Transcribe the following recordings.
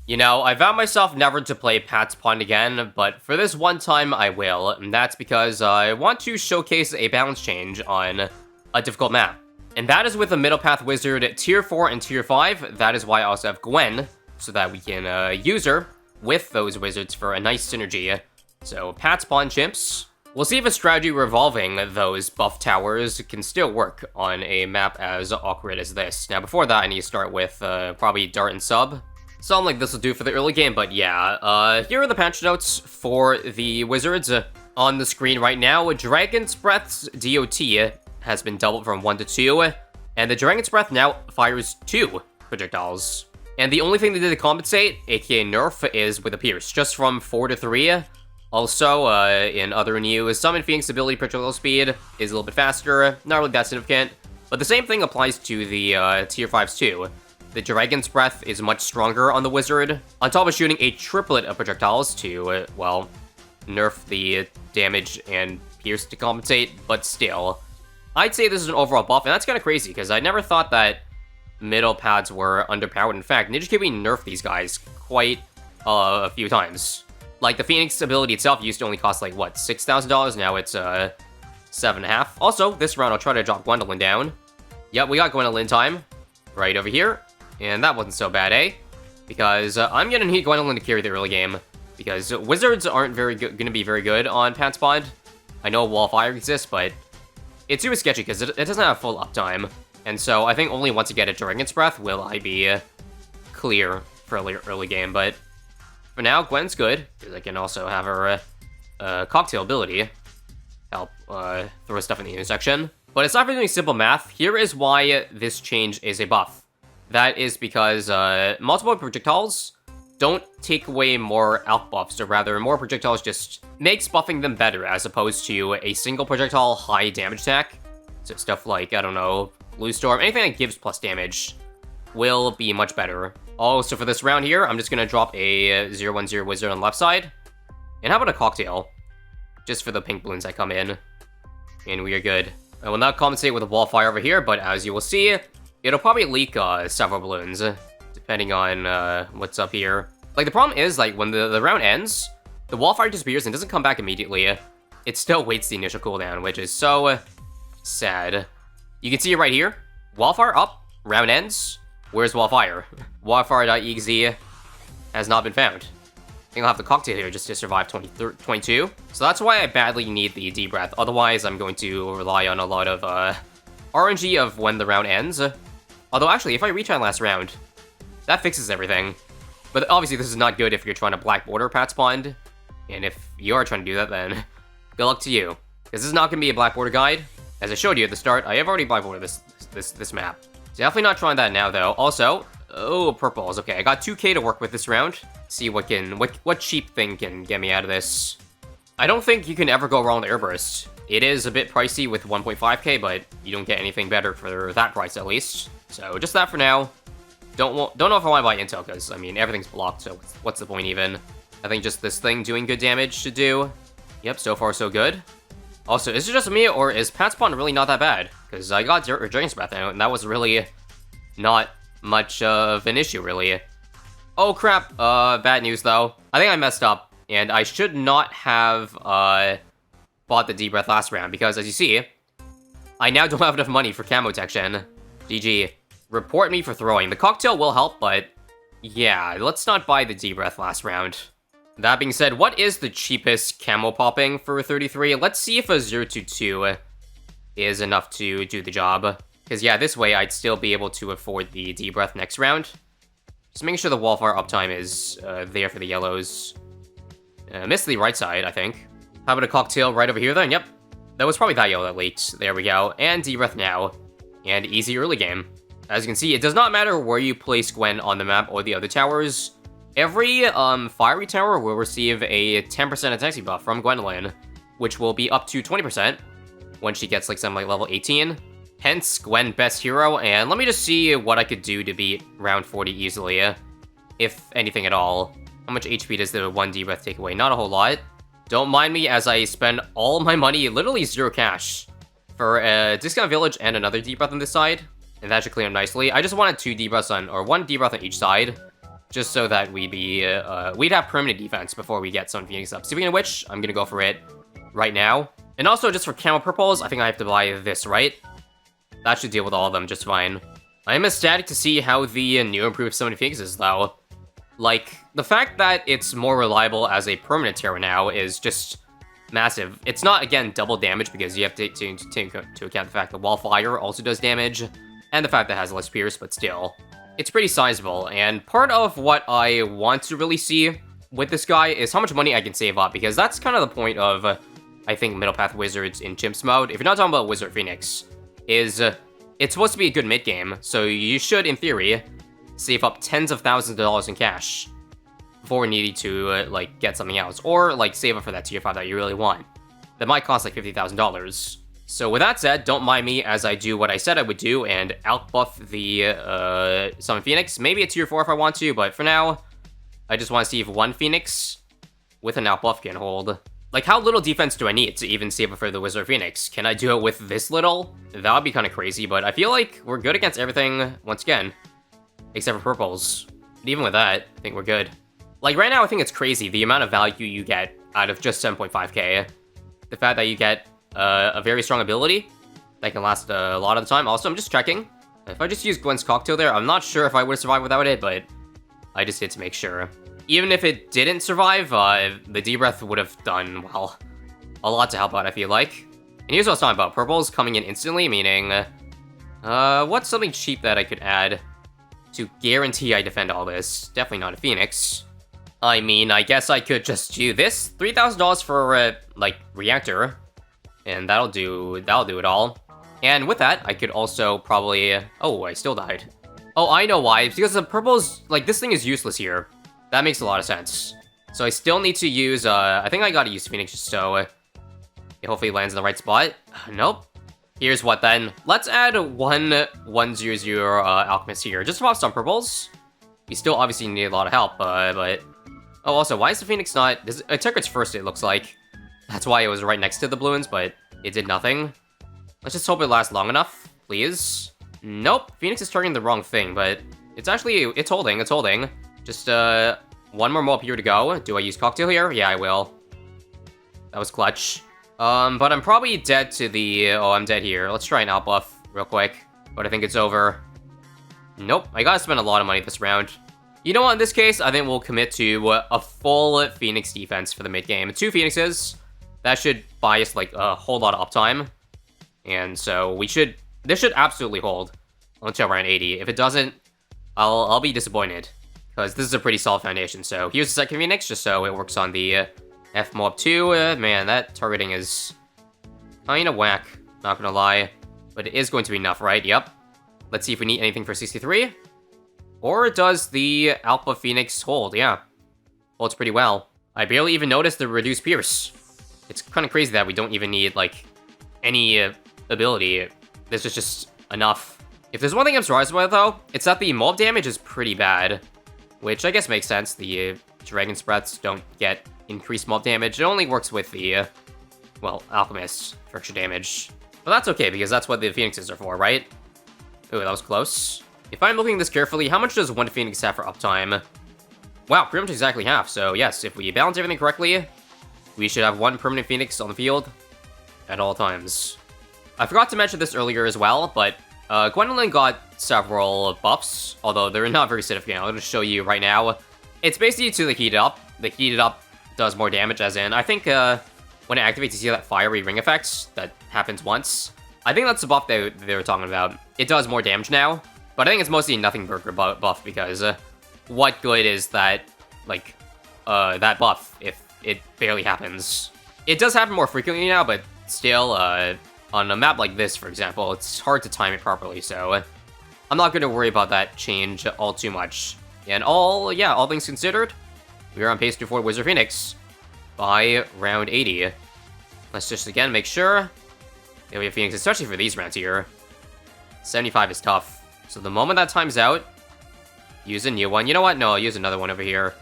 You know, I vowed myself never to play Pat's Pond again, but for this one time I will, and that's because I want to showcase a balance change on a difficult map. And that is with the Middle Path Wizard Tier 4 and Tier 5, that is why I also have Gwen, so that we can use her with those wizards for a nice synergy. So, Pat's Pond Chimps. We'll see if a strategy revolving those buff towers can still work on a map as awkward as this. Now, before that, I need to start with probably Dart and Sub. Something like this will do for the early game, but yeah, here are the patch notes for the wizards. On the screen right now, Dragon's Breath's DOT has been doubled from 1 to 2, and the Dragon's Breath now fires 2 projectiles. And the only thing they did to compensate, aka nerf, is with the Pierce, just from 4 to 3. Also, in other news, Summon Phoenix ability projectile speed is a little bit faster, not really that significant, but the same thing applies to the Tier 5s too. The Dragon's Breath is much stronger on the Wizard, on top of shooting a triplet of projectiles to, well, nerf the damage and Pierce to compensate, but still. I'd say this is an overall buff, and that's kind of crazy, because I never thought that middle pads were underpowered. In fact, Ninja Kiwi nerfed these guys quite a few times. Like, the Phoenix ability itself used to only cost, like, what, $6,000? Now it's, 7.5. Also, this round I'll try to drop Gwendolyn down. Yep, we got Gwendolyn time. Right over here. And that wasn't so bad, eh? Because I'm gonna need Gwendolyn to carry the early game. Because wizards aren't gonna be very good on Pat's Pond. I know Wall of Fire exists, but it's super sketchy because it doesn't have full uptime. And so I think only once I get a Dragon's Breath will I be clear for early game. But for now, Gwen's good, because I can also have her cocktail ability help throw stuff in the intersection. But aside from doing simple math, here is why this change is a buff. That is because multiple projectiles don't take away more out buffs, or rather, more projectiles just makes buffing them better, as opposed to a single projectile high damage attack. So stuff like, I don't know, Blue Storm, anything that gives plus damage will be much better. Also, for this round here, I'm just gonna drop a 0-1-0 wizard on the left side. And how about a cocktail? Just for the pink balloons that come in. And we are good. I will not compensate with a wall fire over here, but as you will see, it'll probably leak several balloons, depending on what's up here. Like, the problem is, like, when the round ends, the wall fire disappears and doesn't come back immediately. It still waits the initial cooldown, which is so sad. You can see it right here. Wallfire up, round ends. Where's Wallfire? Wallfire.exe has not been found. I think I'll have the cocktail here just to survive 22. So that's why I badly need the D-Breath. Otherwise, I'm going to rely on a lot of RNG of when the round ends. Although, actually, if I retry last round, that fixes everything. But obviously, this is not good if you're trying to black border Pat's Pond. And if you are trying to do that, then good luck to you. Because this is not going to be a black border guide. As I showed you at the start, I have already black bordered this map. Definitely not trying that now, though. Also, oh, purples. Okay, I got 2k to work with this round. See what cheap thing can get me out of this. I don't think you can ever go wrong with Airburst. It is a bit pricey with 1.5k, but you don't get anything better for that price, at least. So, just that for now. Don't know if I want to buy Intel, because, I mean, everything's blocked, so what's the point even? I think just this thing doing good damage should do. Yep, so far so good. Also, is it just me, or is Pat's Pond really not that bad? Because I got Dragon's Breath out, and that was really not much of an issue, really. Oh, crap. Bad news, though. I think I messed up, and I should not have bought the D-Breath last round, because, as you see, I now don't have enough money for camo protection. GG. Report me for throwing. The cocktail will help, but yeah, let's not buy the D-Breath last round. That being said, what is the cheapest camo popping for 33? Let's see if a 022 is enough to do the job. Because yeah, this way I'd still be able to afford the D-Breath next round. Just making sure the Wallfire uptime is there for the yellows. Missed the right side, I think. How about a cocktail right over here then? Yep. That was probably that yellow that leaked. There we go. And D-Breath now. And easy early game. As you can see, it does not matter where you place Gwen on the map or the other towers. Every fiery tower will receive a 10% attack speed buff from Gwendolyn, which will be up to 20% when she gets like something like level 18. Hence, Gwen best hero, and let me just see what I could do to beat round 40 easily, if anything at all. How much HP does the 1 D-Breath take away? Not a whole lot. Don't mind me as I spend all my money, literally 0 cash, for a Discount Village and another D-Breath on this side. And that should clean up nicely. I just wanted 2 D-Breaths on, or 1 D-Breath on each side, just so that we'd have permanent defense before we get Summon Phoenix up. Speaking of which, I'm gonna go for it right now. And also, just for camo purples, I think I have to buy this, right? That should deal with all of them just fine. I am ecstatic to see how the new improved Summon Phoenix is, though. Like, the fact that it's more reliable as a permanent terror now is just massive. It's not, again, double damage because you have to take into account the fact that Wallfire also does damage, and the fact that it has less pierce, but still. It's pretty sizable, and part of what I want to really see with this guy is how much money I can save up, because that's kind of the point of, I think, Middle Path Wizards in Chimps mode. If you're not talking about Wizard Phoenix, is it's supposed to be a good mid-game, so you should, in theory, save up tens of thousands of dollars in cash before needing to, like, get something else, or, like, save up for that tier 5 that you really want. That might cost, like, $50,000. So with that said, don't mind me as I do what I said I would do and outbuff the Summon Phoenix. Maybe a tier 4 if I want to, but for now, I just want to see if one Phoenix with an outbuff can hold. Like, how little defense do I need to even save up for the Wizard Phoenix? Can I do it with this little? That would be kind of crazy, but I feel like we're good against everything, once again, except for purples. And even with that, I think we're good. Like, right now, I think it's crazy, the amount of value you get out of just 7.5k. The fact that you get a very strong ability that can last a lot of the time. Also, I'm just checking. If I just use Gwen's Cocktail there, I'm not sure if I would have survived without it, but I just did to make sure. Even if it didn't survive, the D-Breath would have done, well, a lot to help out, I feel like. And here's what I was talking about. Purple's coming in instantly, meaning, what's something cheap that I could add to guarantee I defend all this? Definitely not a Phoenix. I mean, I guess I could just do this. $3,000 for, like, Reactor. And that'll do it all. And with that, I could also probably... Oh, I still died. Oh, I know why. It's because the purple's... Like, this thing is useless here. That makes a lot of sense. So I still need to use... I think I gotta use Phoenix just so... it hopefully lands in the right spot. Nope. Here's what then. Let's add 1-1-0-0 Alchemist here. Just to pop some purples. We still obviously need a lot of help, but... Oh, also, why is the Phoenix not... It took its first, it looks like. That's why it was right next to the Bloons, but it did nothing. Let's just hope it lasts long enough, please. Nope, Phoenix is targeting the wrong thing, but it's actually... It's holding. Just, one more mob here to go. Do I use Cocktail here? Yeah, I will. That was clutch. But I'm probably dead to the... Oh, I'm dead here. Let's try an outbuff real quick. But I think it's over. Nope, I gotta spend a lot of money this round. You know what, in this case, I think we'll commit to a full Phoenix defense for the mid-game. 2 Phoenixes. That should buy us, like, a whole lot of uptime. And so we should... This should absolutely hold until around 80. If it doesn't, I'll be disappointed. Because this is a pretty solid foundation. So here's the second Phoenix, just so it works on the F mob 2. Man, that targeting is kind of whack, not gonna lie. But it is going to be enough, right? Yep. Let's see if we need anything for 63. Or does the Alpha Phoenix hold? Yeah. Holds pretty well. I barely even noticed the reduced pierce. It's kind of crazy that we don't even need, like, any ability. This is just enough. If there's one thing I'm surprised by, though, it's that the mob damage is pretty bad. Which I guess makes sense. The Dragon's Breaths don't get increased mob damage. It only works with the, well, Alchemist for extra damage. But that's okay, because that's what the Phoenixes are for, right? Ooh, that was close. If I'm looking at this carefully, how much does one Phoenix have for uptime? Wow, pretty much exactly half. So yes, if we balance everything correctly, we should have 1 permanent Phoenix on the field at all times. I forgot to mention this earlier as well, but Gwendolyn got several buffs, although they're not very significant. I'll just show you right now. It's basically to the Heated Up. The Heated Up does more damage, as in, I think when it activates, you see that fiery ring effect that happens once. I think that's the buff they were talking about. It does more damage now. But I think it's mostly nothing burger buff because what good is that, like, that buff if it barely happens? It does happen more frequently now, but still, on a map like this, for example, it's hard to time it properly, so I'm not going to worry about that change all too much. And all things considered, we are on pace to afford Wizard Phoenix by round 80. Let's just, again, make sure that we have Phoenix, especially for these rounds here. 75 is tough. So the moment that time's out, use a new one. You know what? No, I'll use another one over here.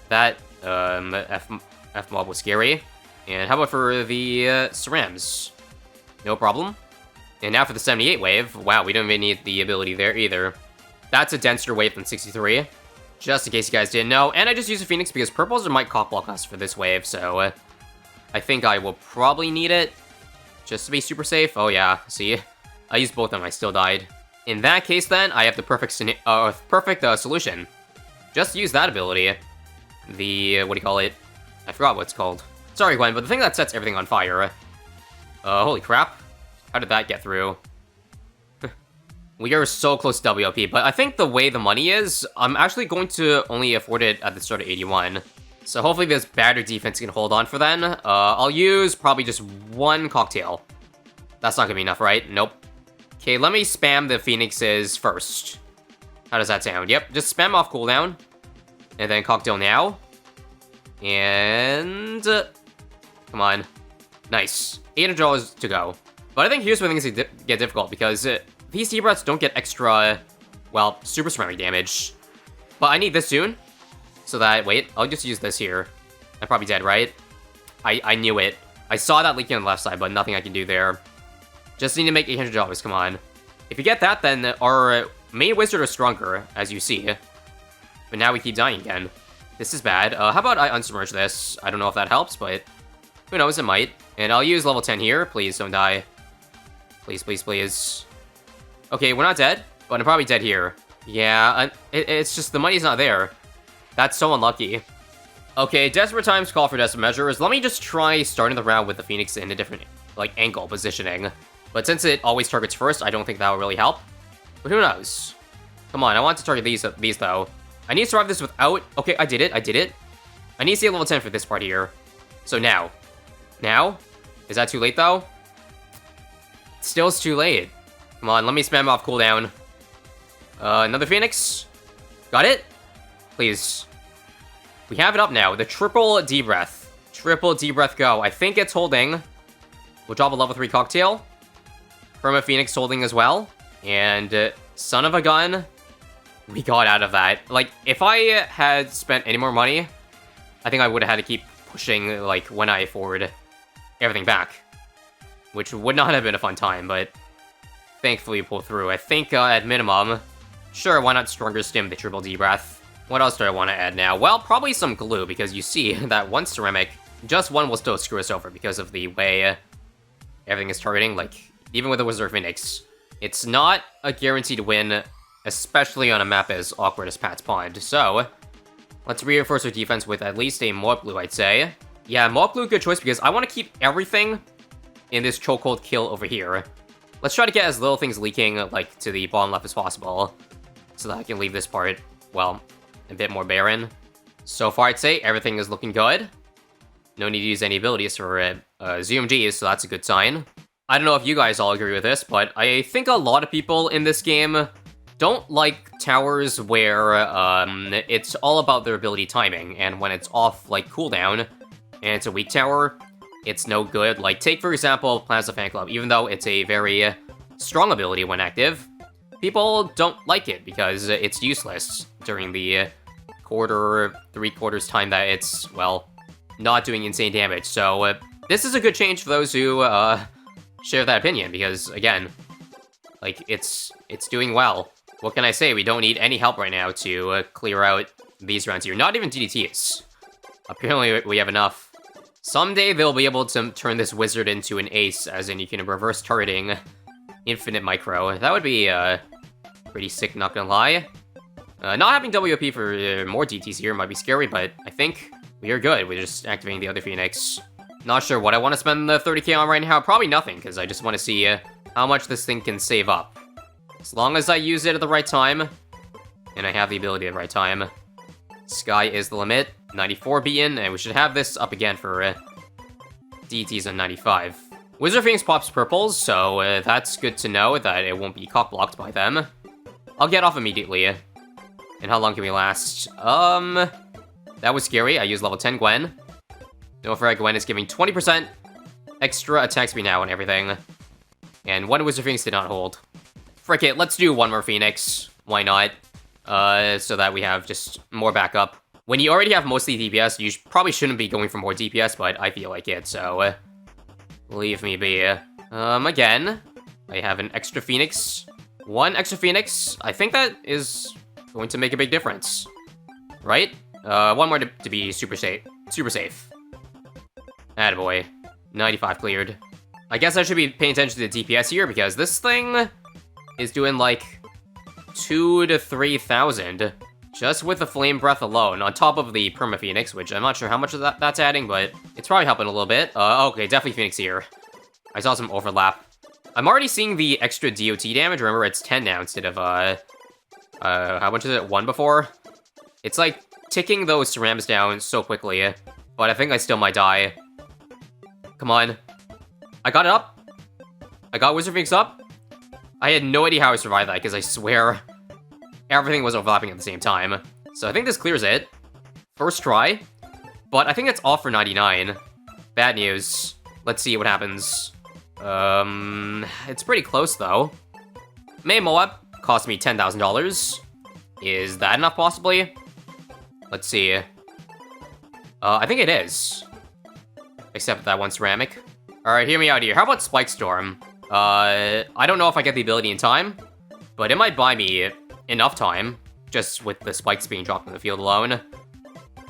That F mob was scary. And how about for the Cerams? No problem. And now for the 78 wave. Wow, we don't even need the ability there either. That's a denser wave than 63. just in case you guys didn't know. And I just used a Phoenix because purples might cock block us for this wave, so I think I will probably need it just to be super safe. Oh yeah, see? I used both of them, I still died. In that case then, I have the perfect solution. Just use that ability. The, what do you call it? I forgot what it's called. Sorry, Gwen, but the thing that sets everything on fire. Holy crap. How did that get through? We are so close to WOP, but I think the way the money is, I'm actually going to only afford it at the start of 81. So hopefully this battered defense can hold on for then. I'll use probably just one cocktail. That's not gonna be enough, right? Nope. Okay, let me spam the Phoenixes first. How does that sound? Yep, just spam off cooldown. And then cocktail now. And... come on. Nice. $800 to go. But I think here's where things get difficult, because these T-Breaths don't get extra, well, super ceramic damage. But I need this soon. So that, wait, I'll just use this here. I'm probably dead, right? I knew it. I saw that leaking on the left side, but nothing I can do there. Just need to make $800, come on. If you get that, then our main wizard is stronger, as you see. But now we keep dying again. This is bad. How about I unsubmerge this? I don't know if that helps, but who knows, it might. And I'll use level 10 here. Please don't die. Please, please, please. Okay, we're not dead, but I'm probably dead here. Yeah, it's just the money's not there. That's so unlucky. Okay, desperate times call for desperate measures. Let me just try starting the round with the Phoenix in a different, like, angle positioning. But since it always targets first, I don't think that will really help. But who knows? Come on, I want to target these though. I need to survive this without... okay, I did it. I need to see a level 10 for this part here. So now. Now? Is that too late, though? Still, it's too late. Come on, let me spam off cooldown. Another Phoenix. Got it? Please. We have it up now. The triple D-Breath. Triple D-Breath go. I think it's holding. We'll drop a level 3 cocktail. Perma Phoenix holding as well. And son of a gun. We got out of that. Like, if I had spent any more money, I think I would have had to keep pushing, like, when I forward everything back. Which would not have been a fun time, but thankfully we pulled through. I think, at minimum, sure, why not Stronger Stim, the triple D-Breath? What else do I want to add now? Well, probably some glue, because you see that one ceramic, just one will still screw us over because of the way everything is targeting. Like, even with the Wizard Phoenix, it's not a guaranteed win, especially on a map as awkward as Pat's Pond. So, let's reinforce our defense with at least a Morph Glue, I'd say. Yeah, Morph Glue, good choice, because I want to keep everything in this chokehold kill over here. Let's try to get as little things leaking, like, to the bottom left as possible, so that I can leave this part, well, a bit more barren. So far, I'd say everything is looking good. No need to use any abilities for ZMGs, so that's a good sign. I don't know if you guys all agree with this, but I think a lot of people in this game don't like towers where it's all about their ability timing, and when it's off, like, cooldown, and it's a weak tower, it's no good. Like, take, for example, Plaza Fan Club. Even though it's a very strong ability when active, people don't like it because it's useless during the quarter, 3/4 time that it's, well, not doing insane damage. So, this is a good change for those who share that opinion, because, again, like, it's doing well. What can I say? We don't need any help right now to clear out these rounds here. Not even DDTs. Apparently, we have enough. Someday, they'll be able to turn this wizard into an ace, as in you can reverse targeting infinite micro. That would be pretty sick, not gonna lie. Not having WOP for more DTs here might be scary, but I think we are good. We're just activating the other Phoenix. Not sure what I want to spend the 30k on right now. Probably nothing, because I just want to see how much this thing can save up. As long as I use it at the right time, and I have the ability at the right time, sky is the limit. 94 beaten, and we should have this up again for DTs on 95. Wizard Phoenix pops purples, so that's good to know that it won't be cock-blocked by them. I'll get off immediately. And how long can we last? That was scary. I used level 10 Gwen. No threat, Gwen is giving 20% extra attack speed now and everything. And one Wizard Phoenix did not hold. Frick it, let's do one more Phoenix. Why not? So that we have just more backup. When you already have mostly DPS, you probably shouldn't be going for more DPS, but I feel like it, so leave me be. Again, I have an extra Phoenix. One extra Phoenix. I think that is going to make a big difference. right? One more to be super safe. Super safe. Attaboy. 95 cleared. I guess I should be paying attention to the DPS here, because this thing is doing, like, 2,000 to 3,000 just with the Flame Breath alone, on top of the Perma Phoenix, which I'm not sure how much of that's adding, but it's probably helping a little bit. Okay, definitely Phoenix here. I saw some overlap. I'm already seeing the extra DOT damage. Remember, it's 10 now instead of, how much is it? 1 before? It's like ticking those cerams down so quickly, but I think I still might die. Come on. I got it up. I got Wizard Phoenix up. I had no idea how I survived that, because I swear everything was overlapping at the same time. So I think this clears it. First try. But I think it's off for 99. Bad news. Let's see what happens. It's pretty close, though. May Moab cost me $10,000. Is that enough, possibly? Let's see. I think it is. Except that one ceramic. Alright, hear me out here. How about Spike Storm? I don't know if I get the ability in time, but it might buy me enough time, just with the spikes being dropped in the field alone.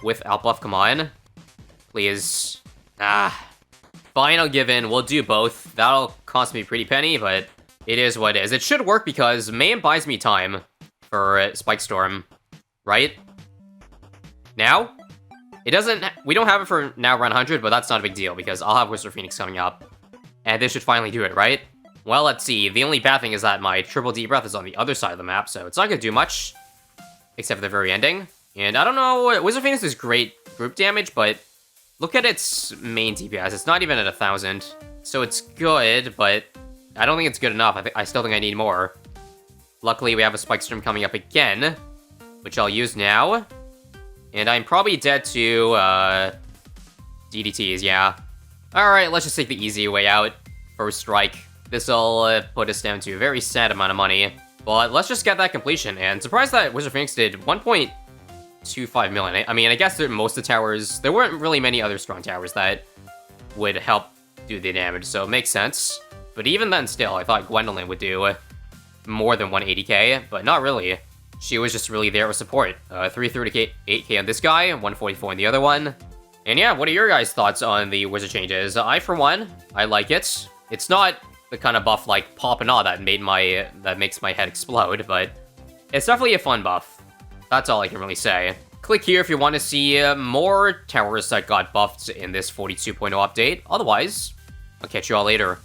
With Outbuff, come on. Please. Fine, I'll give in. We'll do both. That'll cost me a pretty penny, but it is what it is. It should work because Mayhem buys me time for Spike Storm, right? Now? It doesn't... We don't have it for now around 100, but that's not a big deal because I'll have Wizard Phoenix coming up. And this should finally do it, right? Well, let's see. The only bad thing is that my triple D breath is on the other side of the map, so it's not going to do much. Except for the very ending. And I don't know, Wizard Phoenix is great group damage, but look at its main DPS. It's not even at 1,000. So it's good, but I don't think it's good enough. I still think I need more. Luckily, we have a Spike Storm coming up again, which I'll use now. And I'm probably dead to, DDTs, yeah. Alright, let's just take the easy way out. First strike. This'll put us down to a very sad amount of money. But let's just get that completion. And surprised that Wizard Phoenix did 1.25 million. I mean, I guess most of the towers... There weren't really many other strong towers that would help do the damage, so it makes sense. But even then still, I thought Gwendolyn would do more than 180k, but not really. She was just really there with support. 338k on this guy, 144 on the other one. And yeah, what are your guys' thoughts on the wizard changes? I, for one, I like it. It's not the kind of buff like Pop and All that makes my head explode, but it's definitely a fun buff. That's all I can really say. Click here if you want to see more towers that got buffed in this 42.0 update. Otherwise, I'll catch you all later.